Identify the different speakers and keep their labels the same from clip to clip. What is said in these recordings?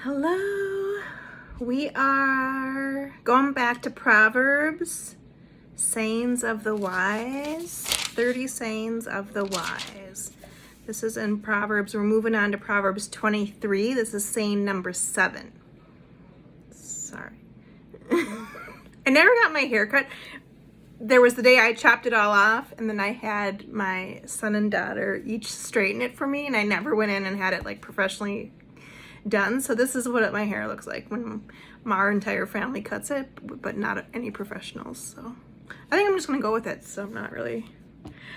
Speaker 1: Hello. We are going back to Proverbs, sayings of the wise, 30 sayings of the wise. This is in Proverbs. We're moving on to Proverbs 23. This is saying number 7. Sorry. I never got my hair cut. There was the day I chopped it all off, and then I had my son and daughter each straighten it for me, and I never went in and had it like professionally done. So this is what my hair looks like when our entire family cuts it, but not any professionals. So I think I'm just gonna go with it. So I'm not really,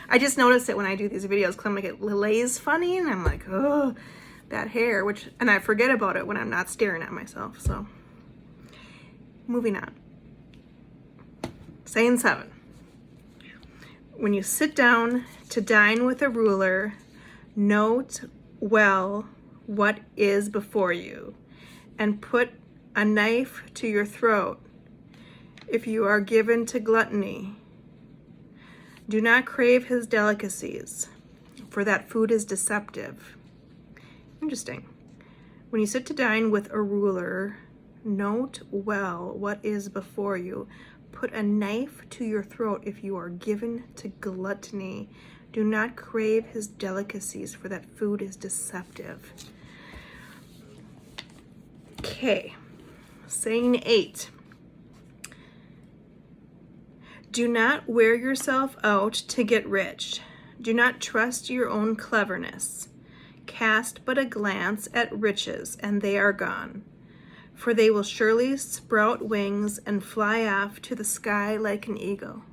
Speaker 1: I just noticed it when I do these videos because I'm like, it lays funny, and I'm like, oh, that hair, and I forget about it when I'm not staring at myself. So moving on. Saying 7. When you sit down to dine with a ruler, note well what is before you, and put a knife to your throat if you are given to gluttony. Do not crave his delicacies, for that food is deceptive. Interesting. When you sit to dine with a ruler, note well what is before you. Put a knife to your throat if you are given to gluttony. Do not crave his delicacies, for that food is deceptive. Okay, saying 8. Do not wear yourself out to get rich. Do not trust your own cleverness. Cast but a glance at riches, and they are gone. For they will surely sprout wings and fly off to the sky like an eagle.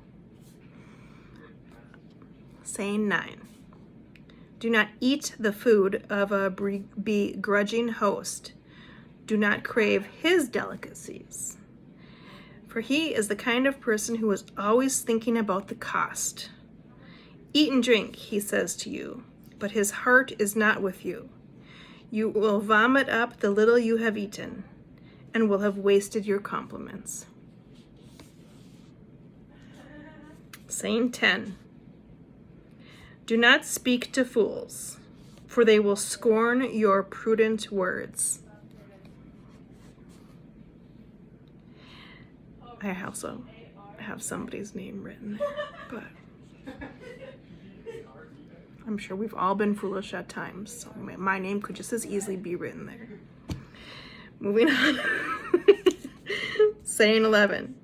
Speaker 1: Saying 9. Do not eat the food of a begrudging host. Do not crave his delicacies. For he is the kind of person who is always thinking about the cost. Eat and drink, he says to you, but his heart is not with you. You will vomit up the little you have eaten, and will have wasted your compliments. Saying 10. Do not speak to fools, for they will scorn your prudent words. I also have somebody's name written, but I'm sure we've all been foolish at times, so my name could just as easily be written there. Moving on. Saying 11.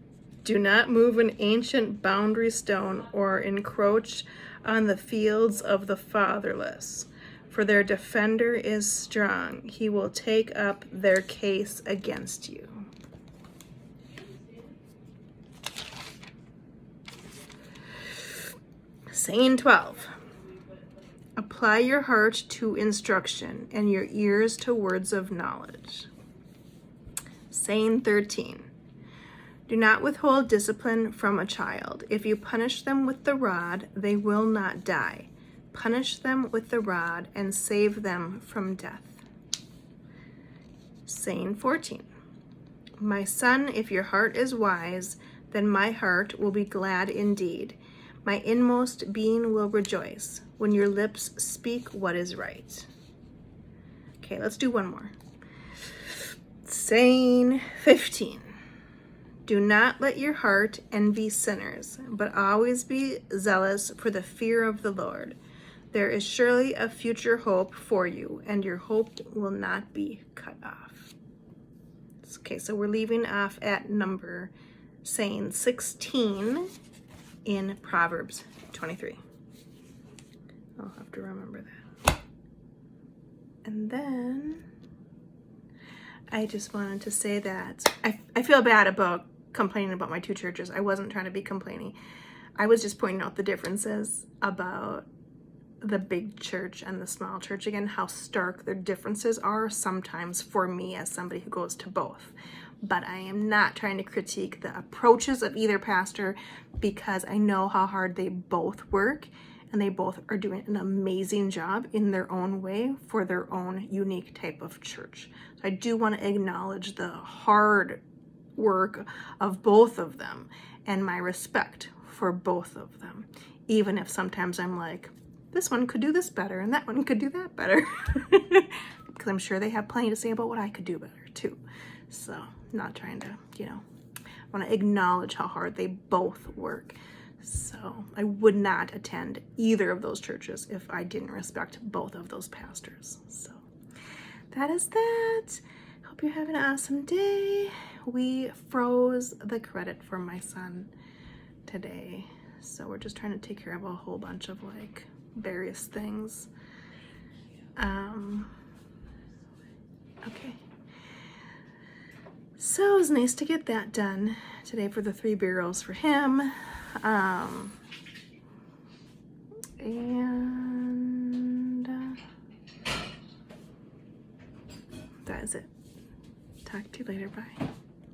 Speaker 1: Do not move an ancient boundary stone or encroach on the fields of the fatherless, for their defender is strong. He will take up their case against you. Saying 12. Apply your heart to instruction and your ears to words of knowledge. Saying 13. Do not withhold discipline from a child. If you punish them with the rod, they will not die. Punish them with the rod and save them from death. Saying 14. My son, if your heart is wise, then my heart will be glad indeed. My inmost being will rejoice when your lips speak what is right. Okay, let's do one more. Saying 15. Do not let your heart envy sinners, but always be zealous for the fear of the Lord. There is surely a future hope for you, and your hope will not be cut off. Okay, so we're leaving off at number saying 16 in Proverbs 23. I'll have to remember that. And then I just wanted to say that I feel bad about complaining about my two churches. I wasn't trying to be complaining. I was just pointing out the differences about the big church and the small church, again, how stark the differences are sometimes for me as somebody who goes to both. But I am not trying to critique the approaches of either pastor, because I know how hard they both work, and they both are doing an amazing job in their own way for their own unique type of church. So I do want to acknowledge the hard work of both of them and my respect for both of them, even if sometimes I'm like, this one could do this better and that one could do that better. because I'm sure they have plenty to say about what I could do better too. So not trying to, you know, I want to acknowledge how hard they both work. So I would not attend either of those churches if I didn't respect both of those pastors. So that is that. Hope you're having an awesome day. We froze the credit for my son today. So we're just trying to take care of a whole bunch of like various things. Okay. So it was nice to get that done today for the 3 burials for him. And that is it. Talk to you later. Bye.